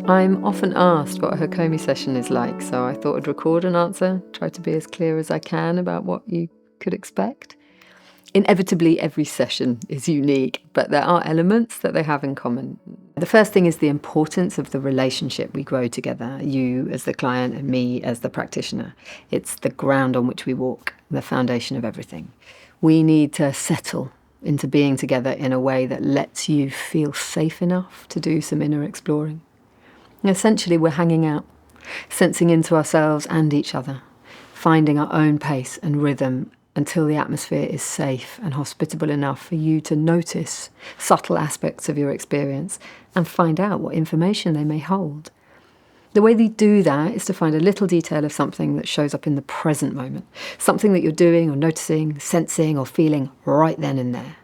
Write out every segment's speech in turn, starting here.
I'm often asked what a Hakomi session is like, so I thought I'd record an answer, try to be as clear as I can about what you could expect. Inevitably, every session is unique, but there are elements that they have in common. The first thing is the importance of the relationship we grow together, you as the client and me as the practitioner. It's the ground on which we walk, the foundation of everything. We need to settle into being together in a way that lets you feel safe enough to do some inner exploring. Essentially, we're hanging out, sensing into ourselves and each other, finding our own pace and rhythm until the atmosphere is safe and hospitable enough for you to notice subtle aspects of your experience and find out what information they may hold. The way we do that is to find a little detail of something that shows up in the present moment, something that you're doing or noticing, sensing or feeling right then and there.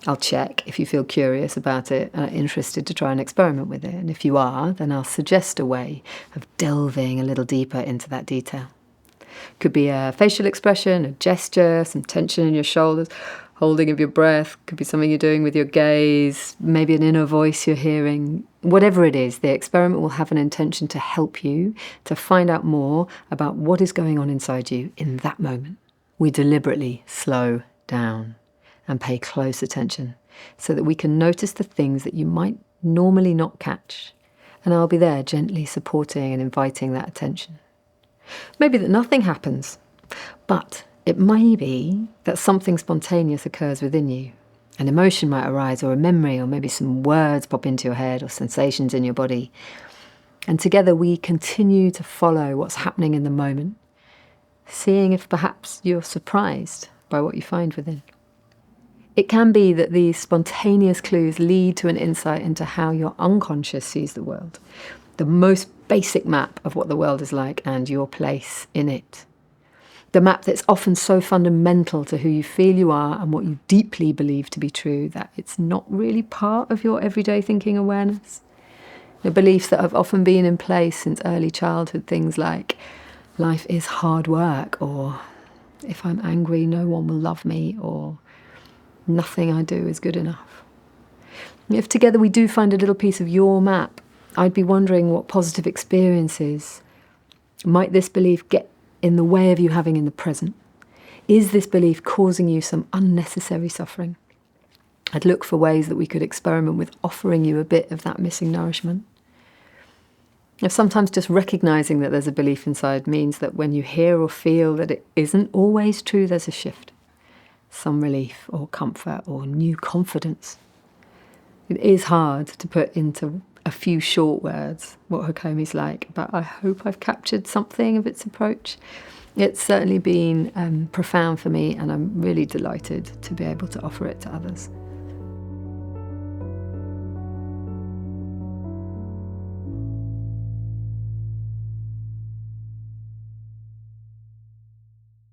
I'll check if you feel curious about it and are interested to try and experiment with it. And if you are, then I'll suggest a way of delving a little deeper into that detail. Could be a facial expression, a gesture, some tension in your shoulders, holding of your breath. Could be something you're doing with your gaze, maybe an inner voice you're hearing. Whatever it is, the experiment will have an intention to help you to find out more about what is going on inside you in that moment. We deliberately slow down and pay close attention so that we can notice the things that you might normally not catch. And I'll be there gently supporting and inviting that attention. Maybe that nothing happens, but it may be that something spontaneous occurs within you. An emotion might arise, or a memory, or maybe some words pop into your head, or sensations in your body. And together we continue to follow what's happening in the moment, seeing if perhaps you're surprised by what you find within. It can be that these spontaneous clues lead to an insight into how your unconscious sees the world, the most basic map of what the world is like and your place in it. The map that's often so fundamental to who you feel you are and what you deeply believe to be true that it's not really part of your everyday thinking awareness. The beliefs that have often been in place since early childhood, things like life is hard work, or if I'm angry no one will love me, or nothing I do is good enough. If together we do find a little piece of your map, I'd be wondering what positive experiences might this belief get in the way of you having in the present. Is this belief causing you some unnecessary suffering? I'd look for ways that we could experiment with offering you a bit of that missing nourishment. If sometimes just recognizing that there's a belief inside means that when you hear or feel that it isn't always true, there's a shift. Some relief or comfort or new confidence. It is hard to put into a few short words what Hakomi's like, but I hope I've captured something of its approach. It's certainly been profound for me, and I'm really delighted to be able to offer it to others.